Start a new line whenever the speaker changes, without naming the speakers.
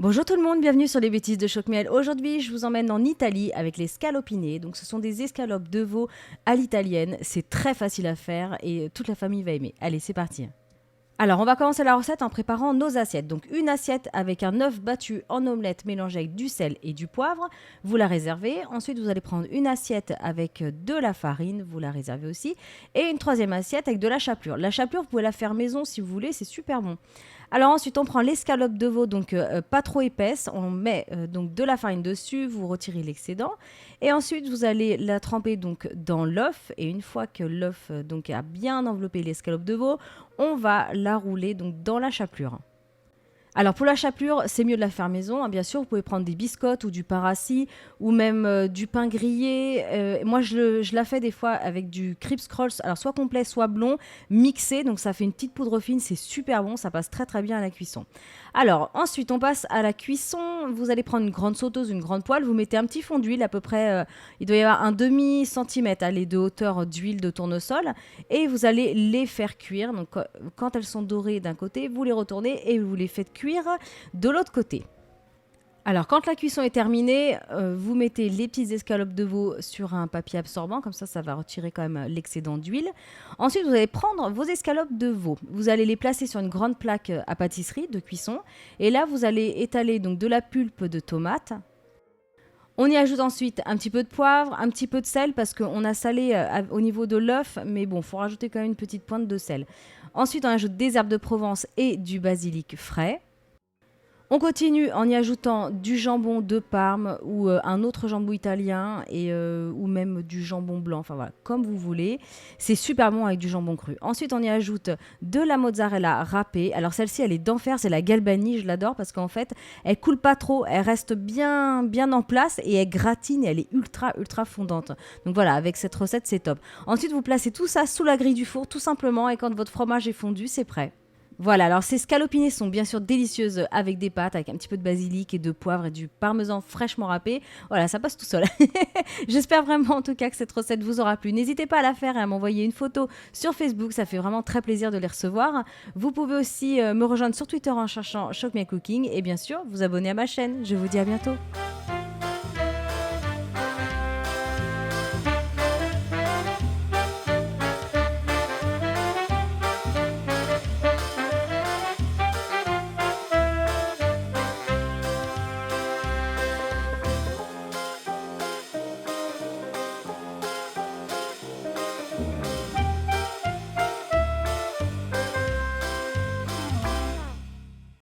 Bonjour tout le monde, bienvenue sur les bêtises de Choc-Miel. Aujourd'hui, je vous emmène en Italie avec les scalopinées. Donc, ce sont des escalopes de veau à l'italienne. C'est très facile à faire et toute la famille va aimer. Allez, c'est parti. Alors, on va commencer la recette en préparant nos assiettes. Donc, une assiette avec un œuf battu en omelette mélangé avec du sel et du poivre, vous la réservez. Ensuite, vous allez prendre une assiette avec de la farine, vous la réservez aussi. Et une troisième assiette avec de la chapelure. La chapelure, vous pouvez la faire maison si vous voulez, c'est super bon. Alors ensuite, on prend l'escalope de veau, donc pas trop épaisse. On met donc de la farine dessus, vous retirez l'excédent. Et ensuite, vous allez la tremper donc dans l'œuf. Et une fois que l'œuf donc a bien enveloppé l'escalope de veau, on va la rouler donc dans la chapelure. Alors pour la chapelure, c'est mieux de la faire maison, hein, bien sûr. Vous pouvez prendre des biscottes ou du parassis ou même du pain grillé. Moi, je la fais des fois avec du Crips Rolls, alors soit complet, soit blond, mixé. Donc ça fait une petite poudre fine, c'est super bon, ça passe très très bien à la cuisson. Alors ensuite, on passe à la cuisson. Vous allez prendre une grande sauteuse, une grande poêle. Vous mettez un petit fond d'huile, à peu près, il doit y avoir un demi-centimètre de hauteur d'huile de tournesol. Et vous allez les faire cuire. Donc quand elles sont dorées d'un côté, vous les retournez et vous les faites cuire de l'autre côté. Alors quand la cuisson est terminée, vous mettez les petites escalopes de veau sur un papier absorbant, comme ça va retirer quand même l'excédent d'huile. Ensuite, vous allez prendre vos escalopes de veau, vous allez les placer sur une grande plaque à pâtisserie de cuisson, et là vous allez étaler donc de la pulpe de tomate. On y ajoute ensuite un petit peu de poivre, un petit peu de sel parce qu'on a salé au niveau de l'œuf, mais bon, il faut rajouter quand même une petite pointe de sel. Ensuite, on ajoute des herbes de Provence et du basilic frais. On continue en y ajoutant du jambon de Parme ou un autre jambon italien ou même du jambon blanc, enfin voilà, comme vous voulez. C'est super bon avec du jambon cru. Ensuite, on y ajoute de la mozzarella râpée. Alors celle-ci, elle est d'enfer, c'est la Galbani, je l'adore parce qu'en fait, elle coule pas trop, elle reste bien, bien en place et elle gratine et elle est ultra, ultra fondante. Donc voilà, avec cette recette, c'est top. Ensuite, vous placez tout ça sous la grille du four, tout simplement, et quand votre fromage est fondu, c'est prêt. Voilà, alors ces scalopinées sont bien sûr délicieuses avec des pâtes, avec un petit peu de basilic et de poivre et du parmesan fraîchement râpé. Voilà, ça passe tout seul. J'espère vraiment en tout cas que cette recette vous aura plu. N'hésitez pas à la faire et à m'envoyer une photo sur Facebook, ça fait vraiment très plaisir de les recevoir. Vous pouvez aussi me rejoindre sur Twitter en cherchant Choc My Cooking et bien sûr vous abonner à ma chaîne. Je vous dis à bientôt.